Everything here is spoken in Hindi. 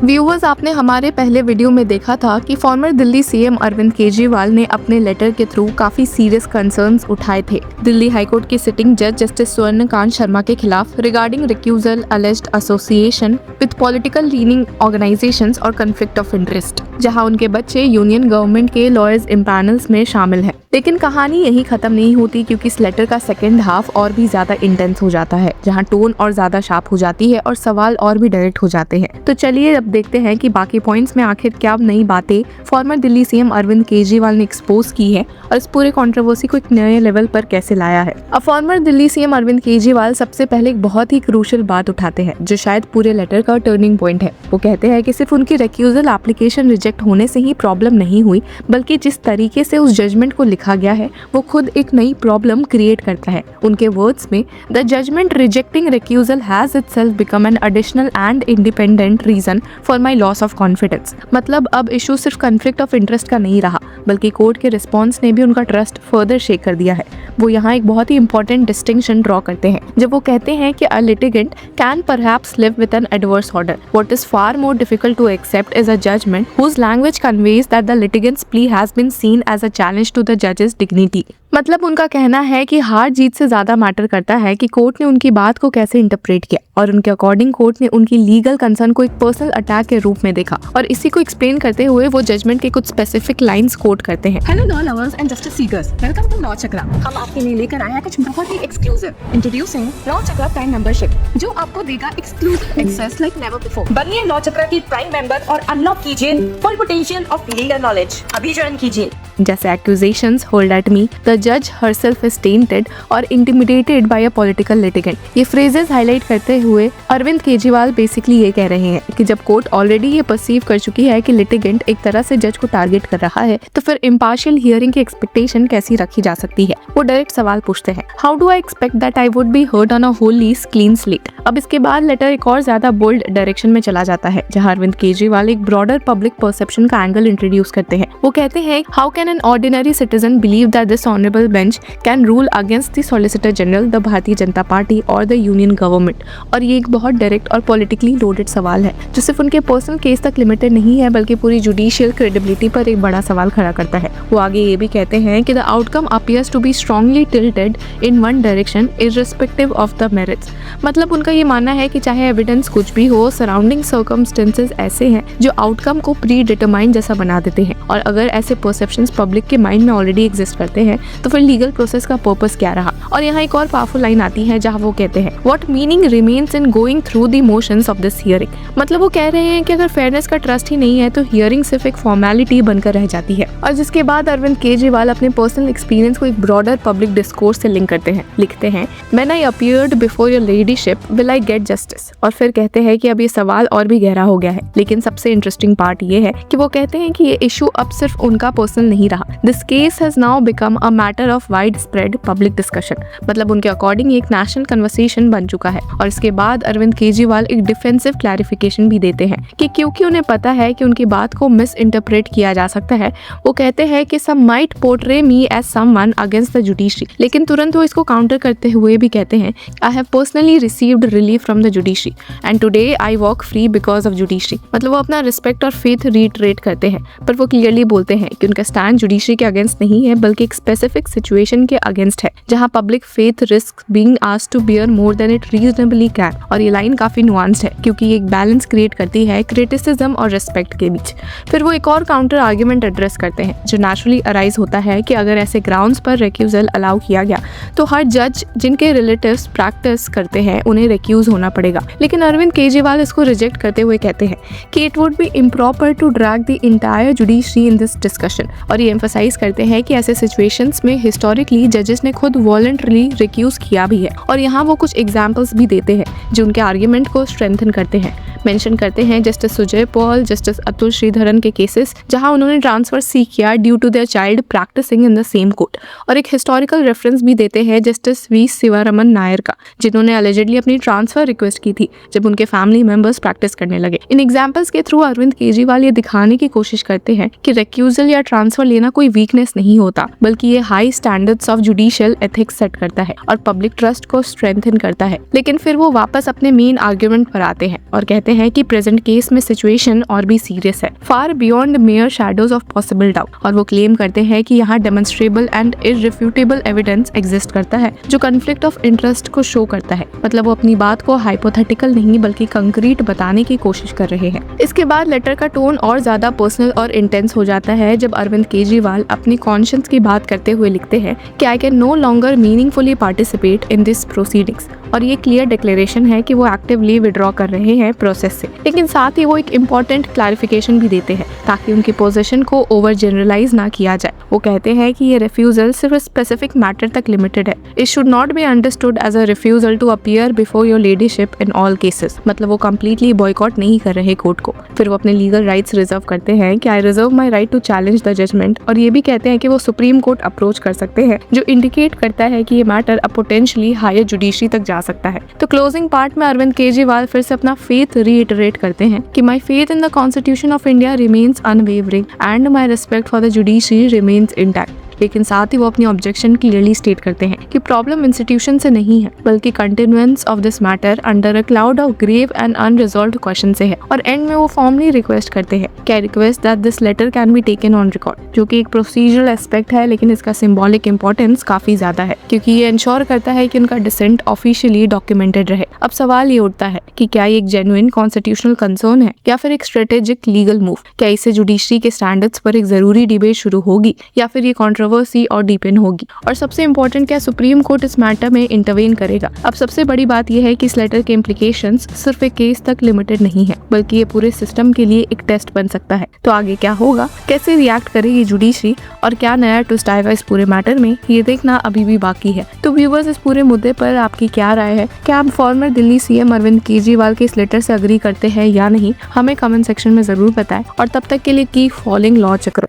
व्यूअर्स, आपने हमारे पहले वीडियो में देखा था कि फॉर्मर दिल्ली सीएम अरविंद केजरीवाल ने अपने लेटर के थ्रू काफी सीरियस कंसर्न्स उठाए थे दिल्ली हाईकोर्ट की सिटिंग जज जस्टिस स्वर्णकांत शर्मा के खिलाफ regarding recusal alleged association with political leaning organisations और कॉन्फ्लिक्ट ऑफ इंटरेस्ट, जहां उनके बच्चे यूनियन गवर्नमेंट के लॉयर्स इम्पैनल्स में शामिल हैं। लेकिन कहानी यही खत्म नहीं होती, क्योंकि इस लेटर का सेकंड हाफ और भी ज्यादा इंटेंस हो जाता है, जहां टोन और ज्यादा शार्प हो जाती है और सवाल और भी डायरेक्ट हो जाते हैं। तो चलिए अब देखते हैं कि बाकी पॉइंट्स में आखिर क्या नई बातें फॉर्मर दिल्ली सीएम अरविंद केजरीवाल ने एक्सपोज की है और इस पूरे कंट्रोवर्सी को एक नए लेवल पर कैसे लाया है। अब फॉर्मर दिल्ली सीएम अरविंद केजरीवाल सबसे पहले एक बहुत ही क्रूशियल बात उठाते हैं, जो शायद पूरे लेटर का टर्निंग पॉइंट है। वो कहते हैं कि सिर्फ उनकी रिक्यूजल एप्लीकेशन रिजेक्ट होने से ही प्रॉब्लम नहीं हुई, बल्कि जिस तरीके से उस जजमेंट को लिखा गया है वो खुद एक नई प्रॉब्लम क्रिएट करता है। उनके वर्ड्स में, the judgement rejecting recusal has itself become an additional and independent reason for my loss of confidence. मतलब अब इशू सिर्फ कॉन्फ्लिक्ट ऑफ इंटरेस्ट का नहीं रहा, बल्कि कोर्ट के रिस्पॉन्स ने भी उनका ट्रस्ट फर्दर शेक कर दिया है। वो यहाँ एक बहुत ही इंपॉर्टेंट डिस्टिंक्शन ड्रॉ करते हैं जब वो कहते हैं कि a litigant can perhaps live with an adverse order. What is far more difficult to accept is a judgment whose language conveys that the litigant's plea has been seen as a challenge to the judge's dignity। मतलब उनका कहना है कि हार जीत से ज्यादा मैटर करता है कि कोर्ट ने उनकी बात को कैसे इंटरप्रेट किया, और उनके अकॉर्डिंग कोर्ट ने उनकी लीगल कंसर्न को एक पर्सनल अटैक के रूप में देखा। और इसी को एक्सप्लेन करते हुए वो जजमेंट के कुछ स्पेसिफिक लाइंस कोट करते हैं। Hello law lovers and justice seekers, welcome to law Chakra. हम आपके लिए लेकर आए हैं कुछ बहुत ही exclusive, introducing law Chakra prime membership, जो आपको देगा exclusive access like never before. बनिए लॉ चक्रा की प्राइम मेंबर और अनलॉक कीजिए full potential of legal knowledge. अभी ज्वाइन कीजिए। जैसे accusations hurled at me, the judge herself is tainted और intimidated by a political litigant। ये phrases highlight करते हुए अरविंद केजरीवाल बेसिकली ये कह रहे हैं कि जब कोर्ट ऑलरेडी ये परसीव कर चुकी है कि लिटिगेंट एक तरह से जज को टारगेट कर रहा है, तो फिर इम्पार्शियल हियरिंग की एक्सपेक्टेशन कैसी रखी जा सकती है। वो डायरेक्ट सवाल पूछते हैं, how do I expect that I would be heard on a Holi clean slate. अब इसके बाद लेटर एक और ज्यादा बोल्ड डायरेक्शन में चला जाता है, जहाँ अरविंद केजरीवाल एक ब्रॉडर पब्लिक परसेप्शन का एंगल इंट्रोड्यूस करते हैं। वो कहते हैं, how can an ordinary citizen believe that this honorable bench can rule against the Solicitor General, the Bharatiya Janata party और the Union Government। और ये एक बहुत डायरेक्ट और पॉलिटिकली लोडेड सवाल है, जो सिर्फ उनके पर्सनल केस तक लिमिटेड नहीं है, बल्कि पूरी जुडिशियल क्रेडिबिलिटी पर एक बड़ा सवाल खड़ा करता है। वो आगे ये भी कहते हैं कि the outcome appears to be strongly tilted in one direction irrespective of the merits। मतलब उनका ये मानना है कि चाहे एविडेंस कुछ भी हो, सराउंडिंग सर्कमस्टेंसेस ऐसे हैं जो आउटकम को प्री डिटरमाइन जैसा बना देते हैं। और अगर ऐसे परसेप्शंस पब्लिक के माइंड में ऑलरेडी एग्जिस्ट करते हैं, तो फिर लीगल प्रोसेस का पर्पस क्या रहा। और यहाँ एक और पावरफुल लाइन आती है, जहाँ वो कहते हैं, what meaning remains in going through the motions of this hearing. मतलब वो कह रहे हैं कि अगर फेयरनेस का ट्रस्ट ही नहीं है, तो हियरिंग सिर्फ एक फॉर्मेलिटी बनकर रह जाती है। और जिसके बाद अरविंद केजरीवाल अपने पर्सनल एक्सपीरियंस को एक ब्रॉडर पब्लिक डिस्कोर्स से लिंक करते हैं। लिखते हैं, when I appeared before your ladyship will I get justice. और फिर कहते हैं कि अब ये सवाल और भी गहरा हो गया है। लेकिन सबसे इंटरेस्टिंग पार्ट ये है कि वो कहते हैं कि ये इशू अब सिर्फ उनका पर्सनल नहीं रहा। This case has now become a matter of wide spread public discussion. मतलब उनके अकॉर्डिंग एक नेशनल कन्वर्सेशन बन चुका है। और इसके बाद अरविंद केजरीवाल एक डिफेंसिव क्लैरिफिकेशन भी देते हैं कि क्योंकि उन्हें पता है कि उनकी बात को मिस इंटरप्रेट किया जा सकता है, वो कहते हैं कि some might portray me as someone against the judiciary. लेकिन तुरंत वो इसको काउंटर करते हुए भी कहते हैं, I have personally received relief from the judiciary and today I walk free because of judiciary. मतलब वो अपना रिस्पेक्ट और फेथ रीट्रेट करते हैं, पर वो क्लियरली बोलते हैं कि उनका स्टैंड जुडिशरी के अगेंस्ट नहीं है, बल्कि एक स्पेसिफिक सिचुएशन के अगेंस्ट है, जहां public faith risk being asked to bear more than it reasonably can. और ये लाइन काफी नुआंस्ड है, क्योंकि ये एक बैलेंस क्रिएट करती है क्रिटिसिज्म और रिस्पेक्ट के बीच। फिर वो एक और काउंटर आर्ग्यूमेंट एड्रेस करते हैं, जो नेचुरली अराइज होता है कि अगर ऐसे ग्राउंड्स पर रिक्यूजल अलाउ किया गया, तो हर जज जिनके रिलेटिव्स प्रैक्टिस करते हैं उन्हें रिक्यूज होना पड़ेगा। लेकिन अरविंद केजरीवाल इसको रिजेक्ट करते हुए कहते हैं कि it would be improper to drag the entire judiciary in this discussion. और ये एम्फसाइज करते हैं कि ऐसे सिचुएशंस में हिस्टोरिकली जजेस ने खुद वॉलंटरली रिक्यूज किया भी है। और यहाँ वो कुछ एग्जाम्पल्स भी देते हैं जो उनके आर्ग्यूमेंट को स्ट्रेंथन करते हैं। मेंशन करते हैं जस्टिस सुजय पॉल, जस्टिस अतुल श्रीधरन के केसेस, जहां उन्होंने ट्रांसफर सीख किया due to their child practising in the same court. और एक हिस्टोरिकल रेफरेंस भी देते हैं जस्टिस वी शिवारमन नायर का, जिन्होंने अलेजेडली अपनी ट्रांसफर रिक्वेस्ट की थी जब उनके फैमिली मेंबर्स प्रैक्टिस करने लगे। इन एग्जाम्पल्स के थ्रू अरविंद केजरीवाल ये दिखाने की कोशिश करते हैं कि रिक्यूजल या ट्रांसफर लेना कोई वीकनेस नहीं होता, बल्कि ये high standards of judicial ethics set करता है और पब्लिक ट्रस्ट को स्ट्रेंथन करता है। लेकिन फिर वो वापस अपने मेन आर्ग्यूमेंट पर आते हैं और कहते हैं कि प्रेजेंट केस में सिचुएशन और भी सीरियस है, far beyond mayor shadows of possible doubt. और वो क्लेम करते हैं कि यहाँ डेमोन्स्ट्रेबल एंड इररिफ्यूटेबल एविडेंस एग्जिस्ट करता है जो कॉन्फ्लिक्ट ऑफ इंटरेस्ट को शो करता है। मतलब वो अपनी बात को हाइपोथेटिकल नहीं बल्कि कंक्रीट बताने की कोशिश कर रहे हैं। इसके बाद लेटर का टोन और ज्यादा पर्सनल और इंटेंस हो जाता है जब अरविंद केजरीवाल अपनी कॉन्शियंस की बात करते हुए लिखते हैं कि I can no longer meaningfully participate in this proceedings. और ये क्लियर डिक्लेरेशन है कि वो एक्टिवली विड्रॉ कर रहे हैं प्रोसेस से। लेकिन साथ ही वो एक इम्पॉर्टेंट क्लैरिफिकेशन भी देते हैं ताकि उनकी पोजीशन को ओवर जनरलाइज ना किया जाए। वो कहते हैं कि ये रिफ्यूजल सिर्फ स्पेसिफिक मैटर तक लिमिटेड है। It should not be understood as a refusal to appear before your ladyship in all cases. मतलब वो कम्प्लीटली बॉयकॉट नहीं कर रहे कोर्ट को। फिर वो अपने लीगल राइट्स रिजर्व करते हैं कि I reserve my right to challenge the judgment. और ये भी कहते हैं कि वो सुप्रीम कोर्ट अप्रोच कर सकते हैं, जो इंडिकेट करता है कि ये मैटर अब पोटेंशियली हायर जुडिशरी तक जा सकता है। तो क्लोजिंग पार्ट में अरविंद केजरीवाल फिर से अपना फेथ रीइटरेट करते हैं कि my faith in the constitution of India remains unwavering and my respect for the judiciary remains intact. लेकिन साथ ही वो अपनी ऑब्जेक्शन क्लियरली स्टेट करते हैं कि प्रॉब्लम इंस्टीट्यूशन से नहीं है बल्कि continuance of this matter under a cloud of grave and unresolved question से है। और एंड में वो फॉर्मली रिक्वेस्ट करते हैं कि I request that this letter can be taken on record, जो कि एक प्रोसीजरल एस्पेक्ट है लेकिन इसका सिंबॉलिक इंपॉर्टेंस काफी ज्यादा है क्योंकि ये इंश्योर करता है कि उनका डिसेंट ऑफिशियली डॉक्यूमेंटेड रहे। अब सवाल ये उठता है कि क्या ये एक जेन्युइन कॉन्स्टिट्यूशनल कंसर्न है या फिर एक स्ट्रेटेजिक लीगल मूव? क्या इससे जुडिशरी के स्टैंडर्ड्स पर एक जरूरी डिबेट शुरू होगी या फिर ये कंट्रोवर्सी और डीपन होगी? और सबसे इम्पोर्टेंट, क्या सुप्रीम कोर्ट इस मैटर में इंटरवेन करेगा? अब सबसे बड़ी बात यह है कि इस लेटर के इम्प्लीकेशंस सिर्फ एक केस तक लिमिटेड नहीं है बल्कि ये पूरे सिस्टम के लिए एक टेस्ट बन सकता है। तो आगे क्या होगा, कैसे रिएक्ट करेगी जुडिशरी और क्या नया ट्विस्ट आएगा इस पूरे मैटर में, ये देखना अभी भी बाकी है। तो व्यूअर्स, इस पूरे मुद्दे पर आपकी क्या राय है? क्या आप फॉर्मर दिल्ली सीएम अरविंद केजरीवाल के इस लेटर से अग्री करते हैं या नहीं? हमें कमेंट सेक्शन में जरूर बताएं और तब तक के लिए कीप फॉलोइंग लॉ चक्र।